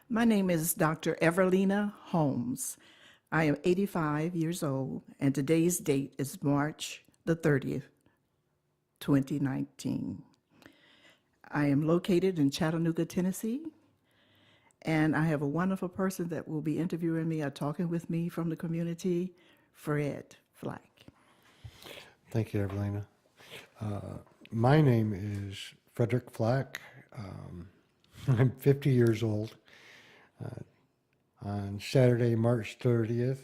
My name is Dr. Everlena Holmes. I am 85 years old, and today's date is March the 30th, 2019. I am located in Chattanooga, Tennessee, and I have a wonderful person that will be interviewing me or talking with me from the community, Fred Flach. Thank you, Everlena. My name is Frederick Flach. I'm 50 years old. On Saturday, March 30th,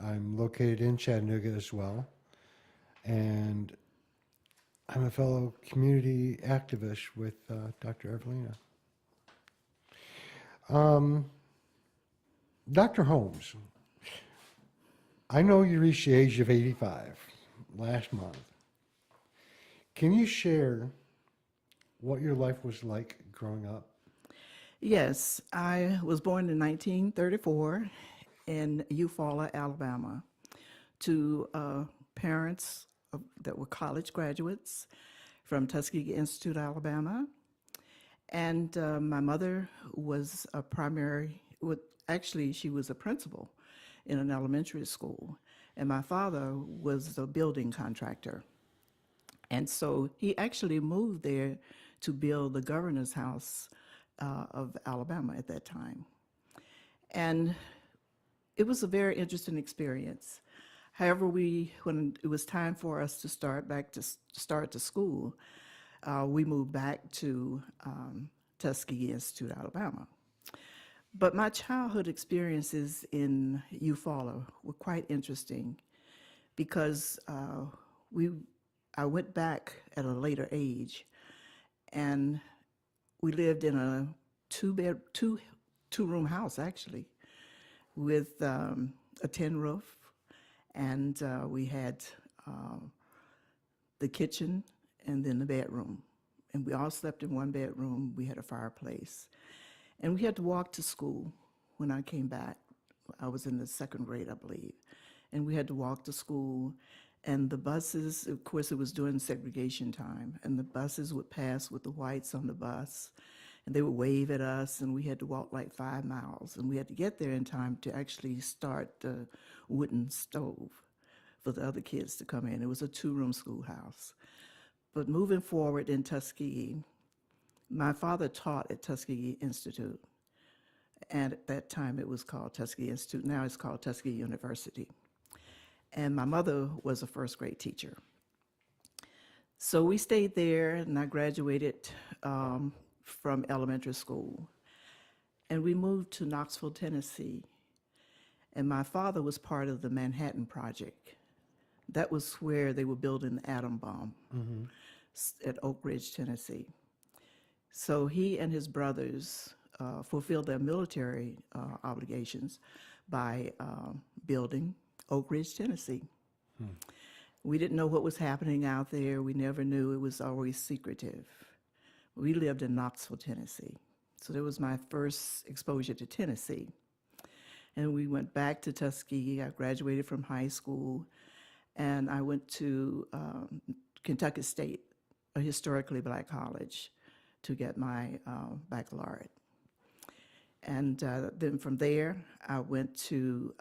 I'm located in Chattanooga as well. And I'm a fellow community activist with Dr. Everlena. Dr. Holmes, I know you reached the age of 85 last month. Can you share what your life was like growing up? Yes, I was born in 1934 in Eufaula, Alabama, to parents that were college graduates from Tuskegee Institute, Alabama. And my mother was a actually, she was a principal in an elementary school. And my father was the building contractor. And so he actually moved there to build the governor's house of Alabama at that time. And it was a very interesting experience. However, when it was time for us to start to school, we moved back to Tuskegee Institute, Alabama. But my childhood experiences in Eufaula were quite interesting because I went back at a later age, and we lived in a two-room house actually, with a tin roof, and we had the kitchen and then the bedroom, and we all slept in one bedroom. We had a fireplace, and we had to walk to school. When I came back, I was in the second grade, I believe, and we had to walk to school. And the buses, of course, it was during segregation time, and the buses would pass with the whites on the bus, and they would wave at us, and we had to walk like 5 miles, and we had to get there in time to actually start the wooden stove for the other kids to come in. It was a two-room schoolhouse. But moving forward in Tuskegee, my father taught at Tuskegee Institute, and at that time it was called Tuskegee Institute. Now it's called Tuskegee University. And my mother was a first grade teacher. So we stayed there, and I graduated from elementary school. And we moved to Knoxville, Tennessee. And my father was part of the Manhattan Project. That was where they were building the atom bomb at Oak Ridge, Tennessee. So he and his brothers fulfilled their military obligations by building Oak Ridge, Tennessee. We didn't know what was happening out there. We never knew. It was always secretive. We lived in Knoxville, Tennessee. So that was my first exposure to Tennessee. And we went back to Tuskegee. I graduated from high school, and I went to Kentucky State, a historically black college, to get my baccalaureate. And then from there, I went to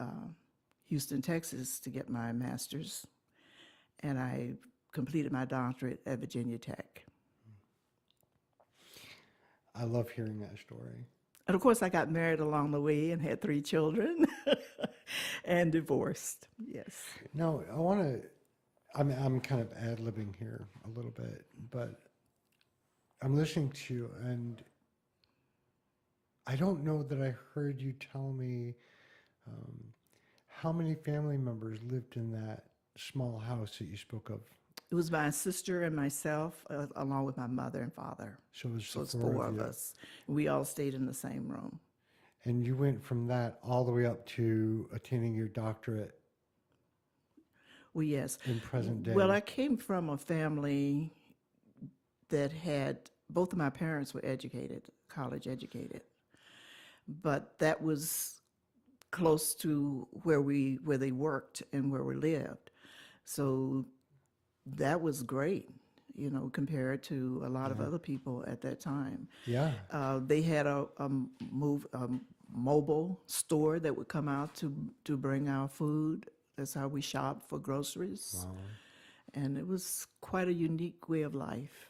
Houston, Texas to get my master's, and I completed my doctorate at Virginia Tech. I love hearing that story. And of course, I got married along the way and had 3 children and divorced, yes. No, I'm kind of ad-libbing here a little bit, but I'm listening to you, and I don't know that I heard you tell me how many family members lived in that small house that you spoke of. It was my sister and myself, along with my mother and father. So it was So it's the 4 of you. us. We all stayed in the same room. And you went from that all the way up to attaining your doctorate Well, yes. in present day. Well, I came from a family that had, both of my parents were educated, college educated. But that was close to where they worked and where we lived. So that was great. compared to a lot of other people at that time. Yeah. They had a mobile store that would come out to bring our food. That's how we shopped for groceries. Wow. And it was quite a unique way of life.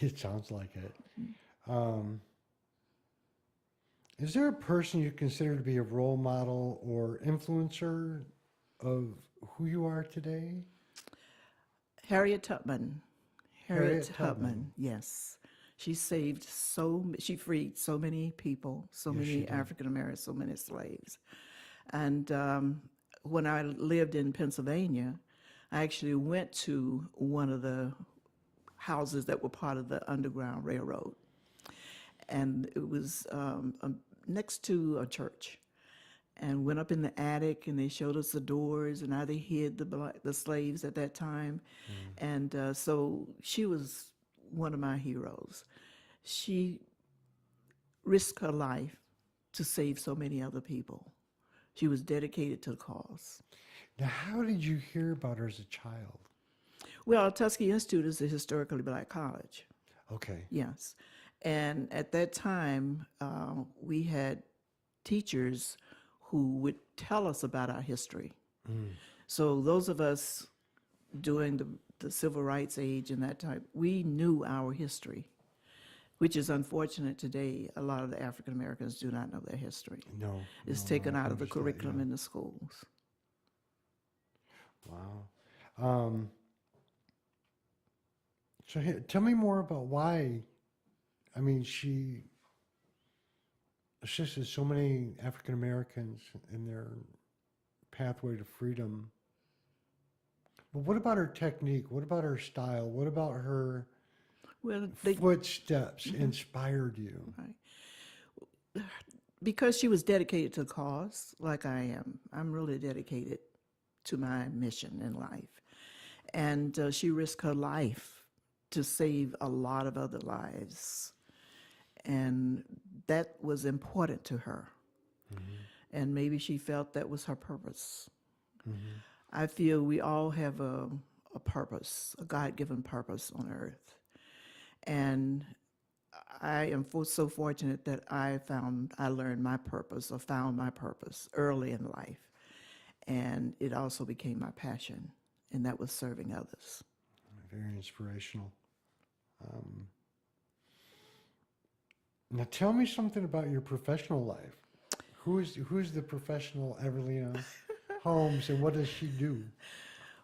It sounds like it. Is there a person you consider to be a role model or influencer of who you are today? Harriet Tubman. Harriet Tubman. Yes. She she freed so many people, so Yes, she many did. African Americans, so many slaves. And when I lived in Pennsylvania, I actually went to one of the houses that were part of the Underground Railroad. And it was next to a church. And went up in the attic, and they showed us the doors and how they hid the slaves at that time. And so she was one of my heroes. She risked her life to save so many other people. She was dedicated to the cause. Now, how did you hear about her as a child? Well, Tuskegee Institute is a historically black college. Okay. Yes. And at that time, we had teachers who would tell us about our history. So those of us during the civil rights age and that time, we knew our history, which is unfortunate today. A lot of the African Americans do not know their history. No. It's no, taken I out of the understand, curriculum yeah. in the schools. Wow. So tell me more about why. I mean, she assisted so many African Americans in their pathway to freedom. But what about her technique? What about her style? What about her Well, footsteps inspired you? right. Because she was dedicated to the cause, like I am. I'm really dedicated to my mission in life. And she risked her life to save a lot of other lives. And that was important to her. And maybe she felt that was her purpose. I feel we all have a purpose, a God-given purpose on earth. And I am so fortunate that I learned my purpose, or found my purpose early in life. And it also became my passion, and that was serving others. Very inspirational. Now tell me something about your professional life. Who's the professional Everlena Holmes, and what does she do?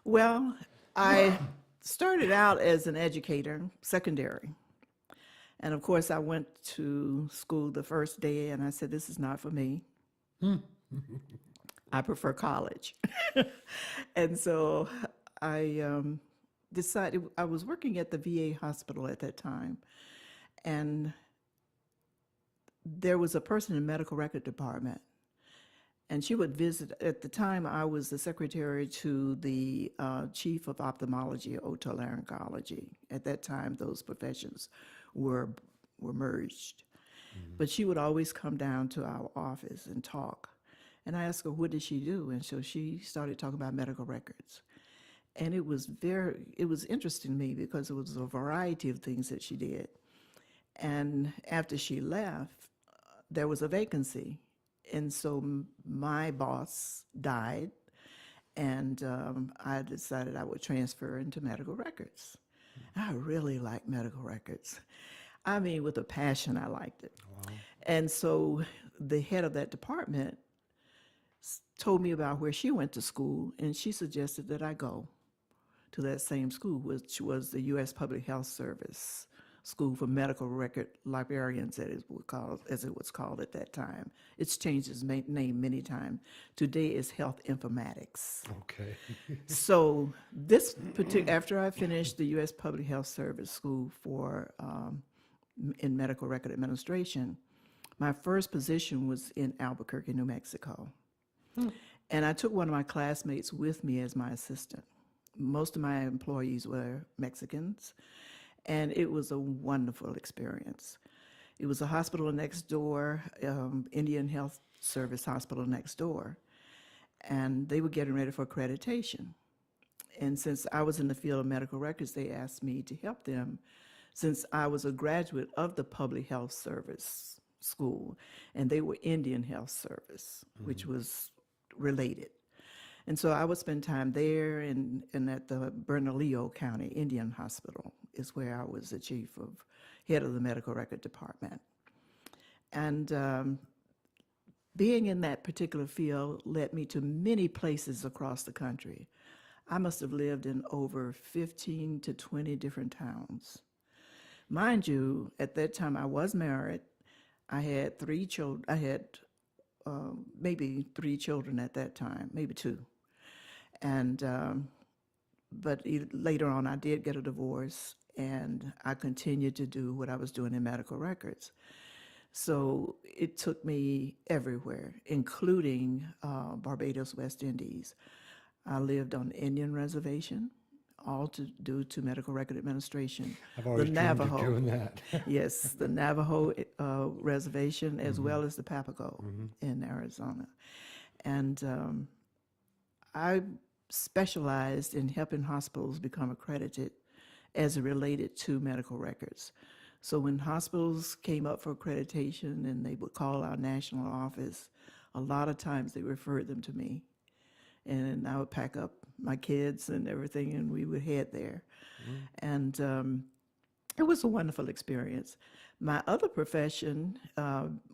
Well, I started out as an educator, secondary. And of course, I went to school the first day, and I said, this is not for me. I prefer college. And so I decided, I was working at the VA hospital at that time, and there was a person in the medical record department, and she would visit. At the time, I was the secretary to the chief of ophthalmology or otolaryngology. At that time, those professions were merged. But she would always come down to our office and talk. And I asked her, what did she do? And so she started talking about medical records. And it was interesting to me because it was a variety of things that she did. And after she left, there was a vacancy. And so my boss died, and I decided I would transfer into medical records. I really like medical records. I mean, with a passion, I liked it. Wow. And so the head of that department told me about where she went to school, and she suggested that I go to that same school, which was the U.S. Public Health Service School for Medical Record Librarians, as it was called at that time. It's changed its name many times. Today is Health Informatics. Okay. So after I finished the U.S. Public Health Service School in medical record administration, my first position was in Albuquerque, New Mexico. And I took one of my classmates with me as my assistant. Most of my employees were Mexicans, and it was a wonderful experience. It was a hospital next door, Indian Health Service hospital next door, and they were getting ready for accreditation. And since I was in the field of medical records, they asked me to help them since I was a graduate of the Public Health Service School, and they were Indian Health Service, which was related. And so I would spend time there and at the Bernalillo County Indian Hospital is where I was the head of the medical record department. And being in that particular field led me to many places across the country. I must have lived in over 15 to 20 different towns. Mind you, at that time I was married. I had 3 children. I had maybe 3 children at that time, maybe 2. And but later on, I did get a divorce, and I continued to do what I was doing in medical records. So it took me everywhere, including Barbados, West Indies. I lived on the Indian reservation, all due to medical record administration. I've always dreamed of doing that. Yes, the Navajo reservation, as well as the Papago in Arizona. And I specialized in helping hospitals become accredited as it related to medical records. So when hospitals came up for accreditation and they would call our national office, a lot of times they referred them to me. And I would pack up my kids and everything, and we would head there. And it was a wonderful experience. My other profession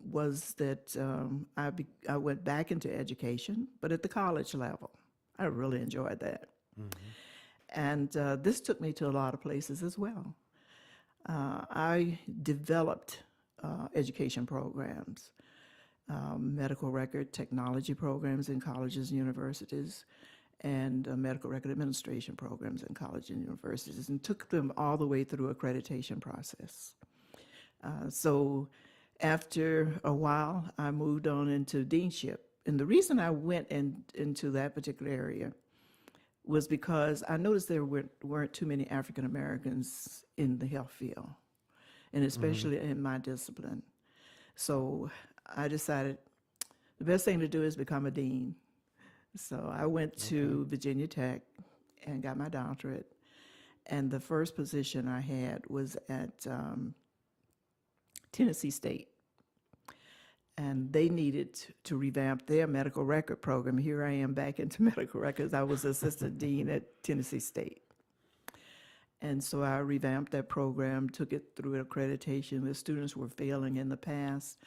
was that I went back into education, but at the college level. I really enjoyed that. And this took me to a lot of places as well. I developed education programs, medical record technology programs in colleges and universities, and medical record administration programs in colleges and universities, and took them all the way through accreditation process. So after a while, I moved on into deanship. And the reason I went into that particular area was because I noticed there weren't too many African Americans in the health field, and especially in my discipline. So I decided the best thing to do is become a dean. So I went to Virginia Tech and got my doctorate. And the first position I had was at Tennessee State. And they needed to revamp their medical record program. Here I am back into medical records. I was assistant dean at Tennessee State. And so I revamped that program, took it through accreditation. The students were failing in the past,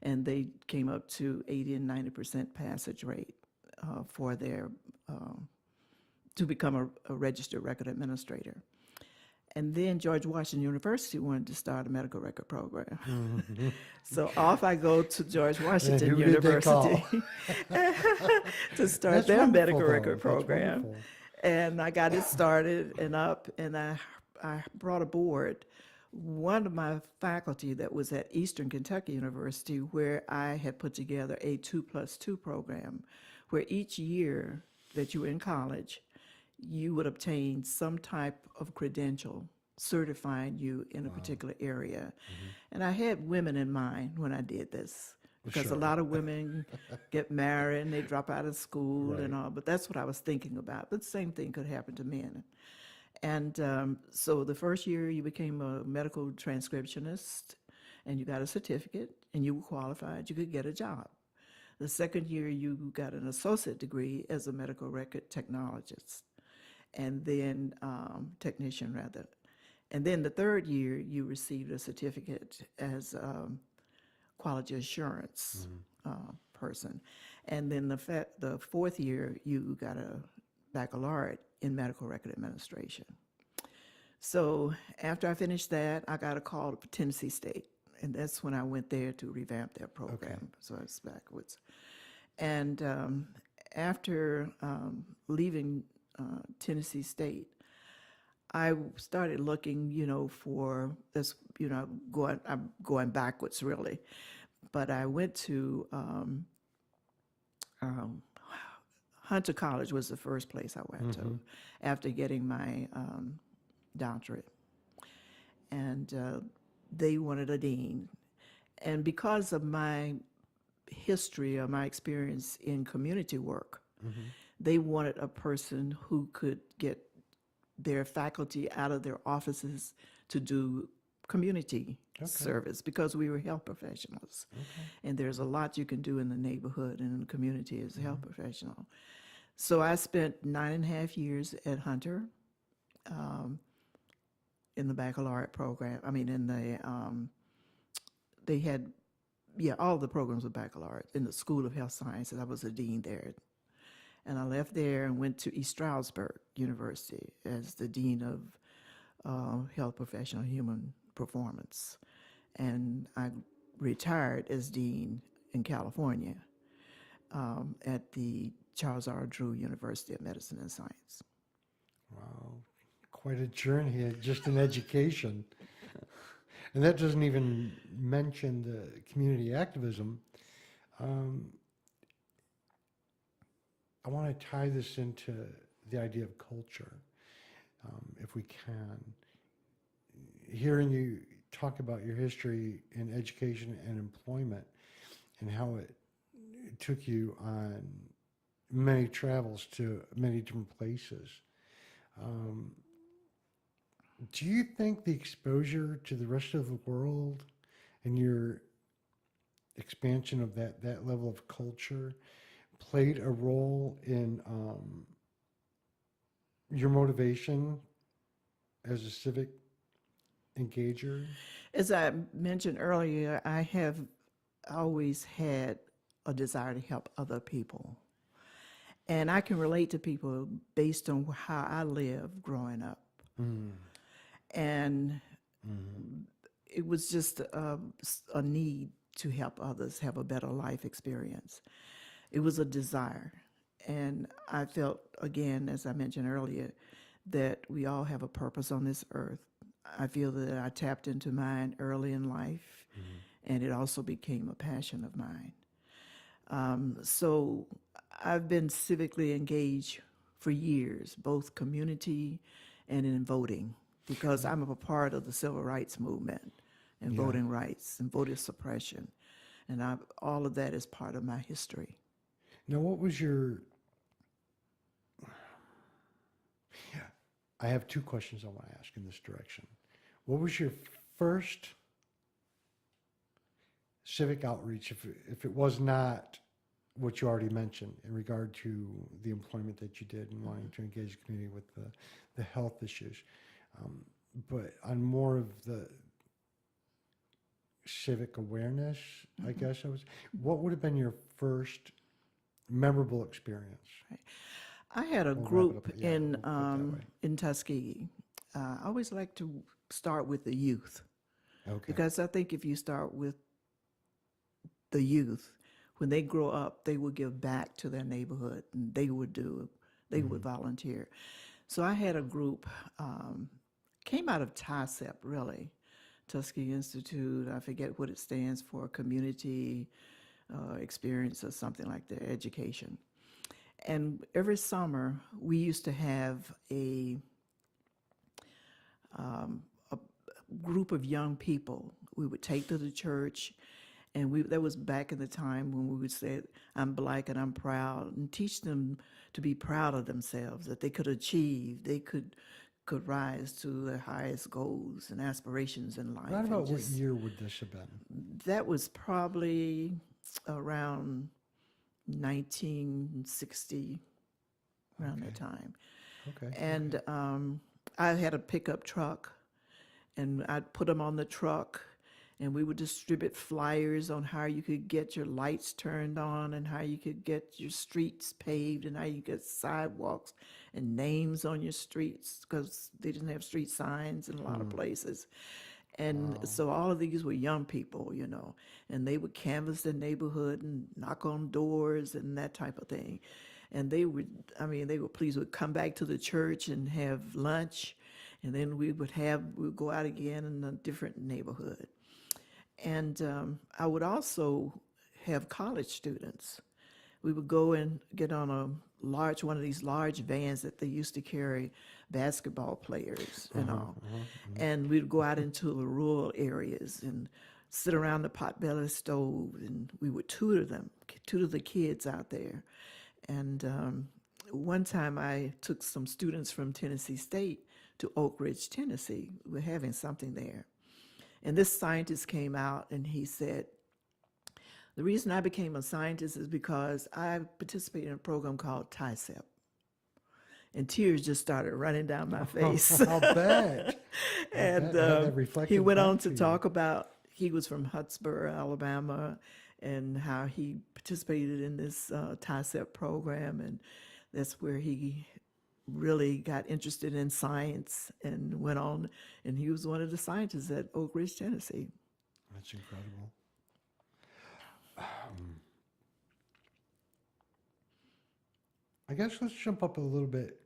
and they came up to 80 and 90% passage rate for their, to become a registered record administrator. And then George Washington University wanted to start a medical record program. So off I go to George Washington University to start their medical record program. And I got it started and up, and I brought aboard one of my faculty that was at Eastern Kentucky University, where I had put together a 2+2 program, where each year that you were in college, you would obtain some type of credential certifying you in a particular area. And I had women in mind when I did this, because a lot of women get married and they drop out of school and all, but that's what I was thinking about. But the same thing could happen to men. And so the first year you became a medical transcriptionist and you got a certificate and you were qualified, you could get a job. The second year you got an associate degree as a medical record technologist, and then technician rather. And then the third year you received a certificate as quality assurance person. And then the fourth year you got a baccalaureate in medical record administration. So after I finished that, I got a call to Tennessee State, and that's when I went there to revamp their program. So it's backwards. And after leaving Tennessee State, I started looking, for this, I'm going backwards really, but I went to Hunter College was the first place I went to after getting my doctorate, and they wanted a dean, and because of my history or my experience in community work, they wanted a person who could get their faculty out of their offices to do community service because we were health professionals. And there's a lot you can do in the neighborhood and in the community as a health professional. So I spent 9.5 years at Hunter in the baccalaureate program. I mean, in the, they had, all the programs were baccalaureate in the School of Health Sciences. I was a dean there. And I left there and went to East Stroudsburg University as the dean of health professional human performance. And I retired as dean in California at the Charles R. Drew University of Medicine and Science. Wow, quite a journey just in education. And that doesn't even mention the community activism. I want to tie this into the idea of culture, if we can. Hearing you talk about your history in education and employment and how it took you on many travels to many different places. Do you think the exposure to the rest of the world and your expansion of that level of culture played a role in your motivation as a civic engager? As I mentioned earlier, I have always had a desire to help other people. And I can relate to people based on how I lived growing up. And it was just a need to help others have a better life experience. It was a desire. And I felt, again, as I mentioned earlier, that we all have a purpose on this earth. I feel that I tapped into mine early in life, and it also became a passion of mine. So I've been civically engaged for years, both community and in voting, because I'm a part of the civil rights movement and voting rights and voter suppression. And all of that is part of my history. Now, what was your... I have two questions I want to ask in this direction. What was your first civic outreach, if it was not what you already mentioned in regard to the employment that you did and wanting to engage the community with the health issues, but on more of the civic awareness, I guess what would have been your first memorable experience? Right. I had a group in Tuskegee. I always like to start with the youth, because I think if you start with the youth, when they grow up, they will give back to their neighborhood, and they would volunteer. So I had a group, came out of TICEP, really, Tuskegee Institute. I forget what it stands for, community experience or something like that, education. And every summer, we used to have a group of young people we would take to the church, and that was back in the time when we would say, I'm Black and I'm proud, and teach them to be proud of themselves, that they could achieve, they could rise to their highest goals and aspirations in life. Right about what year would this have been? That was probably around 1960, around that time. And I had a pickup truck, and I'd put them on the truck, and we would distribute flyers on how you could get your lights turned on and how you could get your streets paved and how you get sidewalks and names on your streets, because they didn't have street signs in a lot of places. And so all of these were young people, and they would canvass the neighborhood and knock on doors and that type of thing. And they were pleased. We'd come back to the church and have lunch, and then we'd go out again in a different neighborhood. And I would also have college students. We would go and get on one of these large vans that they used to carry basketball players and all. And we'd go out into the rural areas and sit around the potbelly stove, and we would tutor the kids out there. And one time I took some students from Tennessee State to Oak Ridge, Tennessee. We're having something there. And this scientist came out and he said, the reason I became a scientist is because I participated in a program called TICEP. And tears just started running down my face. I'll bet. And Had that he reflected went on back to you. talk about, he was from Huntsboro, Alabama, and how he participated in this TICEP program. And that's where he really got interested in science and went on. And he was one of the scientists at Oak Ridge, Tennessee. That's incredible. I guess let's jump up a little bit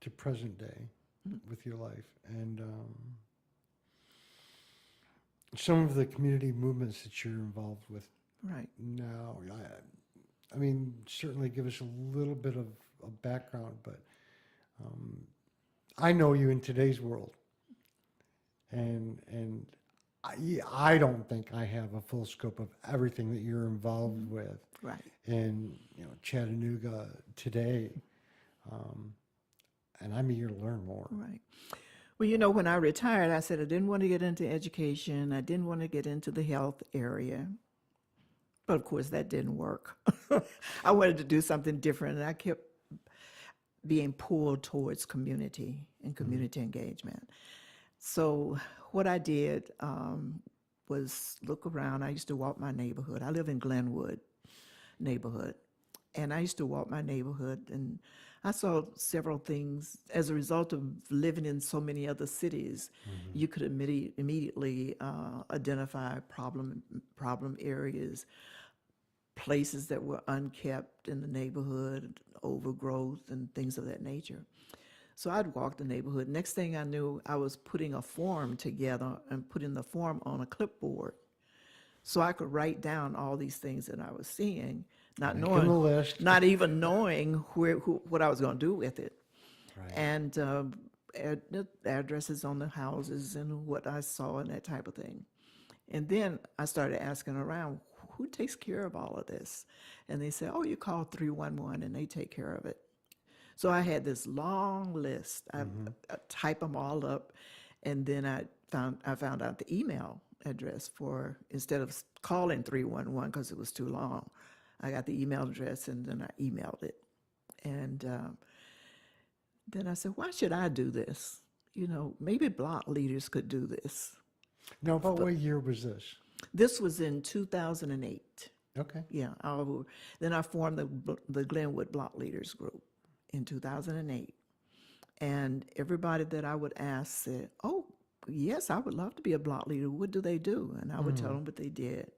to present day with your life and some of the community movements that you're involved with Right. now. I mean, certainly give us a little bit of a background, but I know you in today's world, and I don't think I have a full scope of everything that you're involved with. Right. In Chattanooga today, and I'm eager to learn more. Right. Well, when I retired, I said I didn't want to get into education. I didn't want to get into the health area. But of course, that didn't work. I wanted to do something different, and I kept being pulled towards community and community engagement. So what I did was look around. I used to walk my neighborhood. I live in Glenwood neighborhood, and I used to walk my neighborhood, and I saw several things as a result of living in so many other cities. You could immediately identify problem areas, places that were unkept in the neighborhood, overgrowth, and things of that nature. So I'd walk the neighborhood. Next thing I knew, I was putting a form together and putting the form on a clipboard so I could write down all these things that I was seeing, not Making a knowing, list. not even knowing what I was going to do with it. Right. And addresses on the houses and what I saw and that type of thing. And then I started asking around, who takes care of all of this? And they said, oh, you call 311 and they take care of it. So I had this long list. I type them all up, and then I found out the email address for, instead of calling 311 because it was too long, I got the email address and then I emailed it. And then I said, why should I do this? Maybe block leaders could do this. Now, about what year was this? This was in 2008. Okay. Yeah. Then I formed the Glenwood Block Leaders Group in 2008. And everybody that I would ask said, oh, yes, I would love to be a block leader. What do they do? And I would tell them what they did.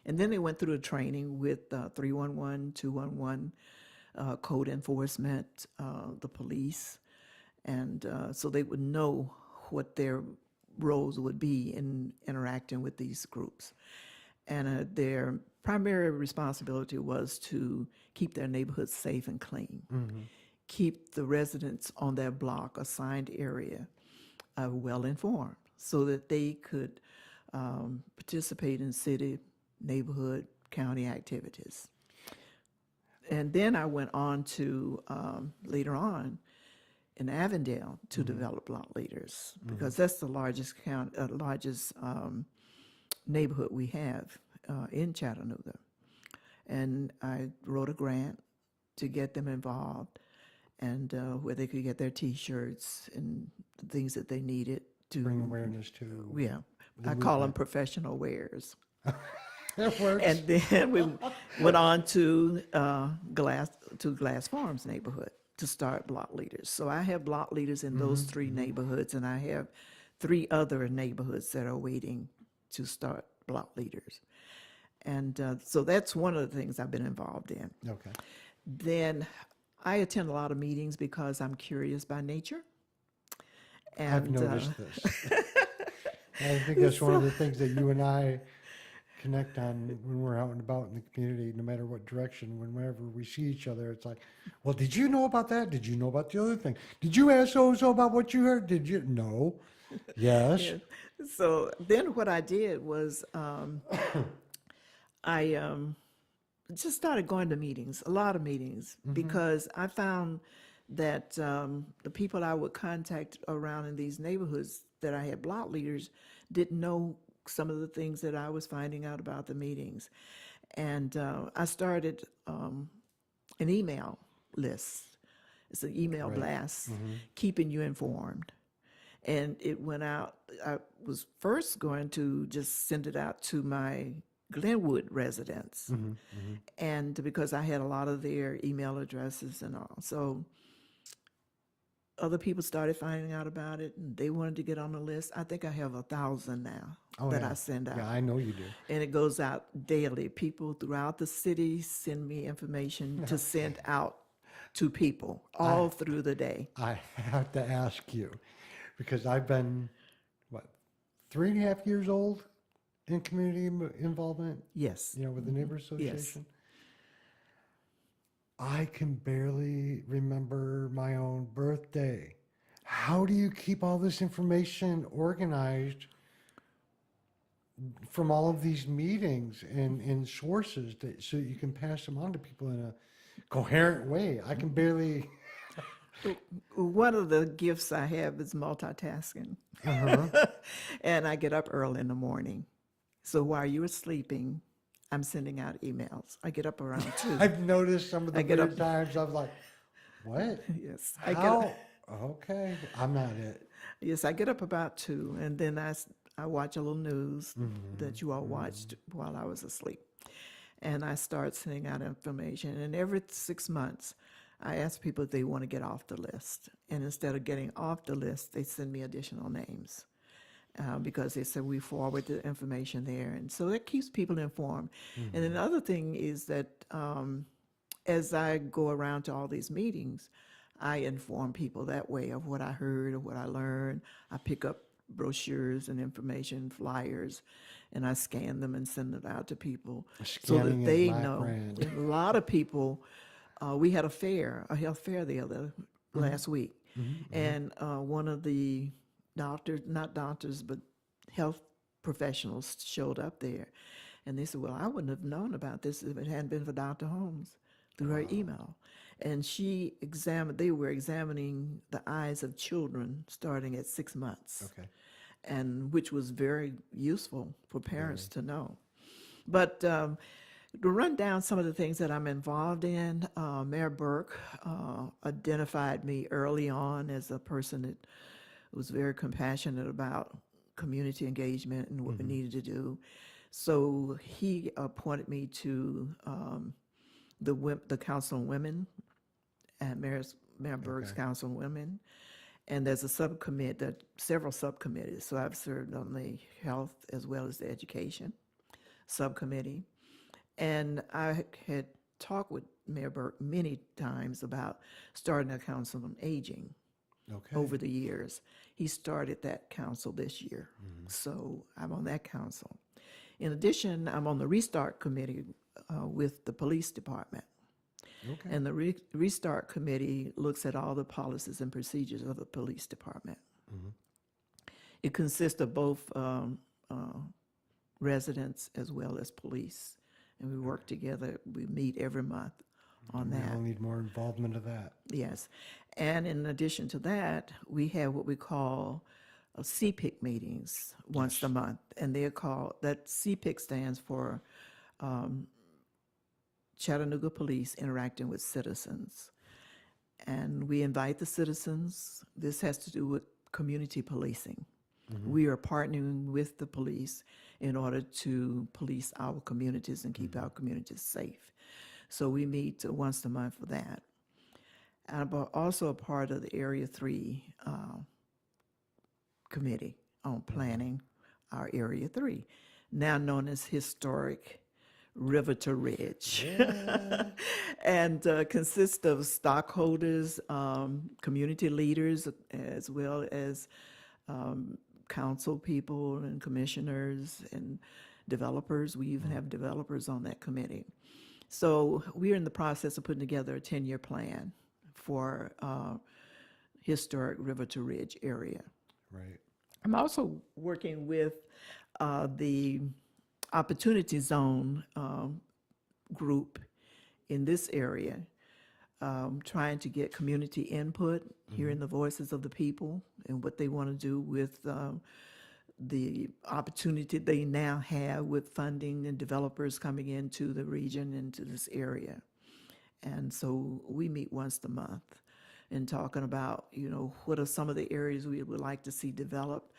And then they went through a training with 311, 211, code enforcement, the police. And so they would know what their roles would be in interacting with these groups. And their primary responsibility was to keep their neighborhoods safe and clean, keep the residents on their block, assigned area, well informed so that they could participate in city, neighborhood, county activities. And then I went on to, later on, in Avondale to develop block leaders because that's the largest neighborhood we have in Chattanooga. And I wrote a grant to get them involved and where they could get their T-shirts and the things that they needed to Bring awareness to. Yeah, I call them professional wares. That works. And then we went on to Glass Farms neighborhood to start block leaders. So I have block leaders in those three neighborhoods, and I have 3 other neighborhoods that are waiting to start block leaders. And so that's one of the things I've been involved in. Okay. Then I attend a lot of meetings because I'm curious by nature. And, I've noticed this. I think that's one of the things that you and I connect on when we're out and about in the community, no matter what direction. Whenever we see each other, it's like, well, did you know about that? Did you know about the other thing? Did you ask so-and-so about what you heard? Did you? No. Yes. Yeah. So then what I did was I just started going to meetings, a lot of meetings, because I found that the people I would contact around in these neighborhoods that I had block leaders didn't know some of the things that I was finding out about the meetings. And I started an email list. It's an email blast, keeping you informed. And it went out. I was first going to just send it out to my Glenwood residents, and because I had a lot of their email addresses and all. So other people started finding out about it, and they wanted to get on the list. I think I have 1,000 now that I send out. Yeah, I know you do. And it goes out daily. People throughout the city send me information to send out to people all through the day. I have to ask you, because I've been, what, 3.5 years old in community involvement, Yes. with the Neighbor Association. I can barely remember my own birthday. How do you keep all this information organized from all of these meetings and sources so you can pass them on to people in a coherent way? I can barely. One of the gifts I have is multitasking. And I get up early in the morning. So while you're sleeping, I'm sending out emails. I get up around 2. I've noticed some of the I get weird up- times I'm like, what? Yes. I get How? up, Okay, I'm not it. yes, I get up about 2, and then I watch a little news that you all watched while I was asleep. And I start sending out information. And every 6 months, I ask people if they want to get off the list. And instead of getting off the list, they send me additional names. Because they said we forward the information there. And so that keeps people informed. And then the other thing is that as I go around to all these meetings, I inform people that way of what I heard or what I learned. I pick up brochures and information, flyers, and I scan them and send them out to people so Scanning that is they my know. friend. And a lot of people, we had a health fair last week. And one of the doctors, not doctors, but health professionals showed up there. And they said, well, I wouldn't have known about this if it hadn't been for Dr. Holmes through her email. And they were examining the eyes of children starting at 6 months. Okay. And which was very useful for parents to know. But to run down some of the things that I'm involved in, Mayor Burke identified me early on as a person that was very compassionate about community engagement and what we needed to do. So he appointed me to the Council on Women, and Mayor Burke's Council on Women. And there's several subcommittees. So I've served on the health as well as the education subcommittee. And I had talked with Mayor Burke many times about starting a council on aging over the years. He started that council this year. So I'm on that council. In addition, I'm on the Restart Committee with the police department. Okay. And the Restart Committee looks at all the policies and procedures of the police department. It consists of both residents as well as police. And we work together. We meet every month on that. We'll need more involvement of that. Yes. And in addition to that, we have what we call CPIC meetings once a month. And that CPIC stands for Chattanooga Police Interacting with Citizens. And we invite the citizens. This has to do with community policing. We are partnering with the police in order to police our communities and keep our communities safe. So we meet once a month for that. I'm also a part of the Area 3 Committee on planning our Area 3, now known as Historic Riverton Ridge. And consists of stockholders, community leaders, as well as council people and commissioners and developers. We even have developers on that committee. So we're in the process of putting together a 10-year plan for historic Riverton Ridge area. Right. I'm also working with the Opportunity Zone group in this area. trying to get community input, hearing the voices of the people and what they want to do with the opportunity they now have with funding and developers coming into the region, into this area. And so we meet once a month and talking about, what are some of the areas we would like to see developed.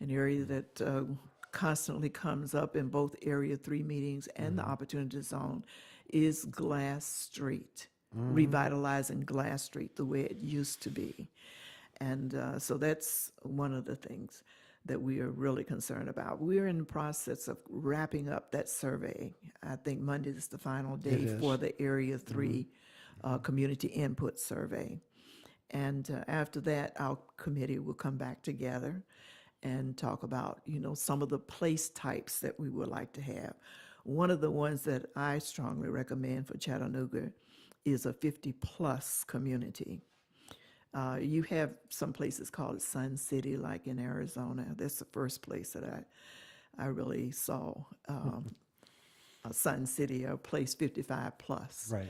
An area that constantly comes up in both Area 3 meetings and the Opportunity Zone is Glass Street, revitalizing Glass Street the way it used to be. And so that's one of the things that we are really concerned about. We're in the process of wrapping up that survey. I think Monday is the final day is. for the Area 3 community input survey. And after that, our committee will come back together and talk about, some of the place types that we would like to have. One of the ones that I strongly recommend for Chattanooga is a 50-plus community. You have some places called Sun City, like in Arizona. That's the first place that I really saw a Sun City, a place 55 plus. Right.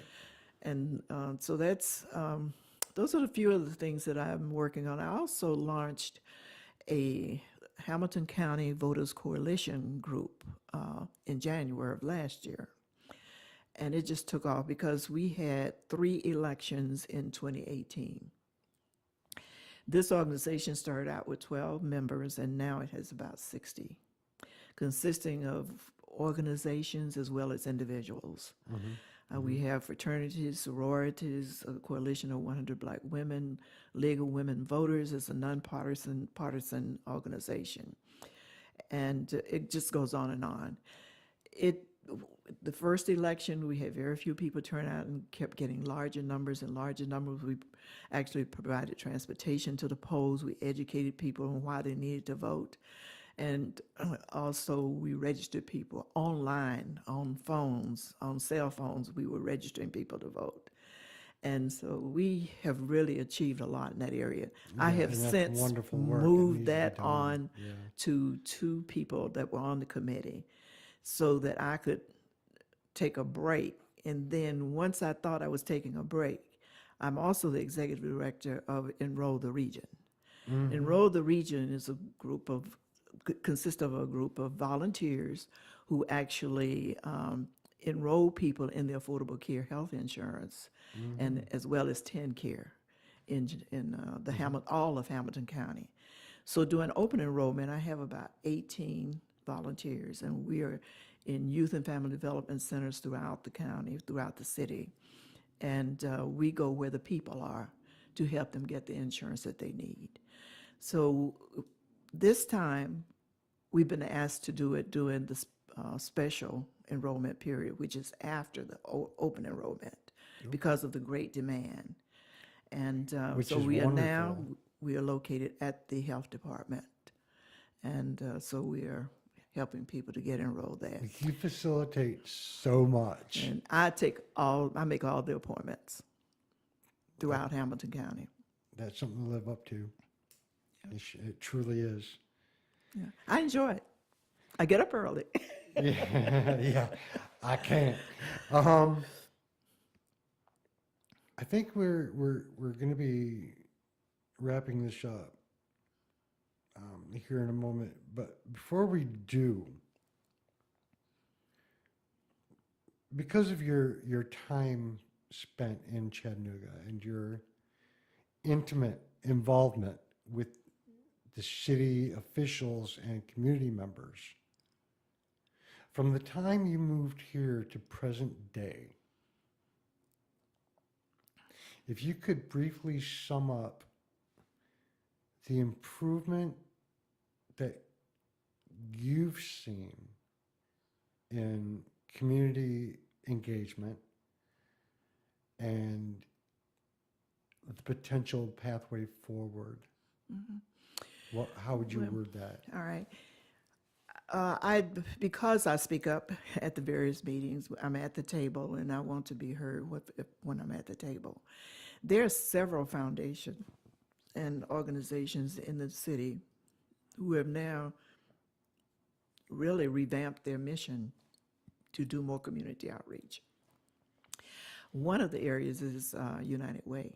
And so those are a few of the things that I'm working on. I also launched a Hamilton County Voters Coalition group in January of last year. And it just took off because we had 3 elections in 2018. This organization started out with 12 members, and now it has about 60, consisting of organizations as well as individuals. We have fraternities, sororities, a coalition of 100 Black women, League of Women Voters is a nonpartisan organization. And it just goes on and on. The first election, we had very few people turn out and kept getting larger numbers and larger numbers. We actually provided transportation to the polls. We educated people on why they needed to vote. And also we registered people online, on phones, on cell phones. We were registering people to vote. And so we have really achieved a lot in that area. I have since moved that on to 2 people that were on the committee so that I could take a break. And then once I thought I was taking a break, I'm also the executive director of Enroll the Region. Enroll the Region is consists of a group of volunteers who actually enroll people in the Affordable Care Health Insurance, and as well as TennCare in all of Hamilton County. So during open enrollment, I have about 18 volunteers, and we are in youth and family development centers throughout the county, throughout the city. And we go where the people are to help them get the insurance that they need. So this time, we've been asked to do it during the special enrollment period, which is after the open enrollment, because of the great demand. And so we are located at the health department. And so we are helping people to get enrolled there. You facilitate so much. And I make all the appointments throughout Hamilton County. That's something to live up to. It truly is. Yeah, I enjoy it. I get up early. Yeah, I can't. I think we're going to be wrapping this up here in a moment. But before we do, because of your time spent in Chattanooga and your intimate involvement with the city officials and community members, from the time you moved here to present day, if you could briefly sum up the improvement that you've seen in community engagement and the potential pathway forward, how would you word that? All right. Because I speak up at the various meetings, I'm at the table and I want to be heard when I'm at the table. There are several foundations and organizations in the city who have now really revamped their mission to do more community outreach. One of the areas is United Way.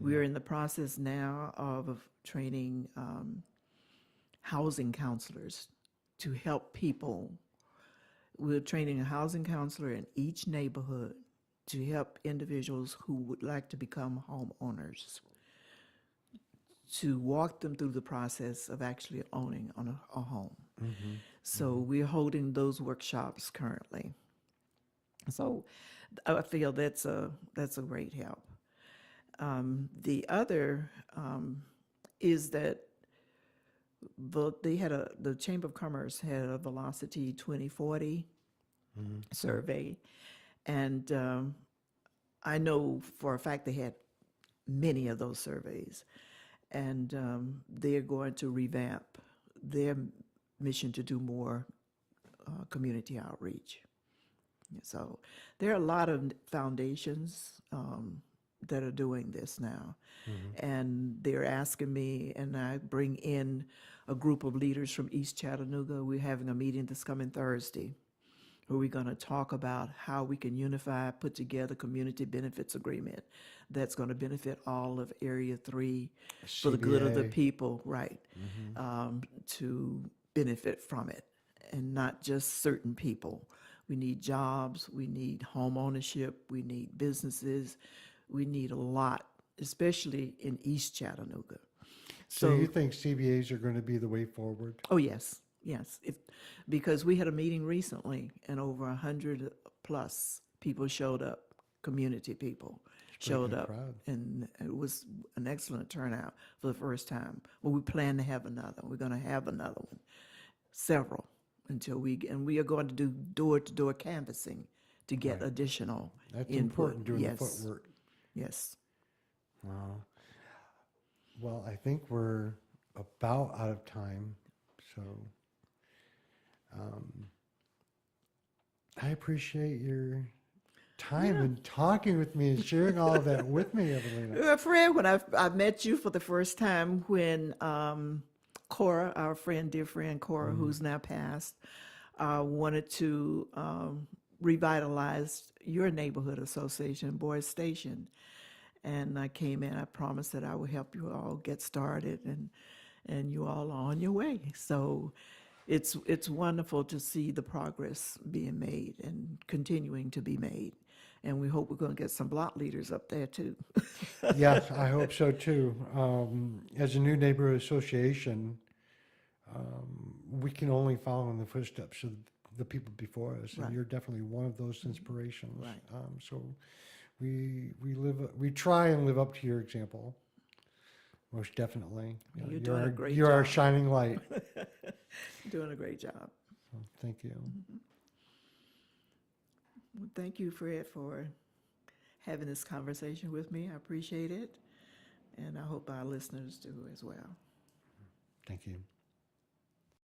We're in the process now of training housing counselors to help people. We're training a housing counselor in each neighborhood to help individuals who would like to become homeowners, to walk them through the process of actually owning on a home. So we're holding those workshops currently. So I feel that's a great help. The other is that the Chamber of Commerce had a Velocity 2040 survey, and I know for a fact they had many of those surveys, and they're going to revamp their mission to do more community outreach. So there are a lot of foundations that are doing this now, and they're asking me, and I bring in a group of leaders from East Chattanooga. We're having a meeting this coming Thursday where we're going to talk about how we can unify, put together community benefits agreement that's going to benefit all of Area 3 for the good of the CBA. people, right, to benefit from it, and not just certain people. We need jobs, we need home ownership, we need businesses, we need a lot, especially in East Chattanooga. So you think CBAs are going to be the way forward? Oh, yes, yes. Because we had a meeting recently, and over 100 plus people showed up, community people showed up, crowd. and it was an excellent turnout for the first time. Well, we plan to have another. We're going to have another one, several, until we are going to do door-to-door canvassing to get additional That's input. important, doing Yes. the footwork. Yes. Wow. Well, I think we're about out of time, so I appreciate your time and talking with me and sharing all of that with me, Everlena. Fred, when I met you for the first time, when Cora, our dear friend Cora, who's now passed, wanted to revitalize your neighborhood association, Boys Station. And I came in, I promised that I would help you all get started, and you all are on your way. So it's wonderful to see the progress being made and continuing to be made. And we hope we're going to get some block leaders up there too. Yes, I hope so too. As a new neighborhood association, we can only follow in the footsteps of the people before us, and Right. you're definitely one of those inspirations. Right. So we try and live up to your example, most definitely. You're doing a great You're our job. shining light. Doing a great job. So thank you. Well, thank you, Fred, for having this conversation with me. I appreciate it, and I hope our listeners do as well. Thank you.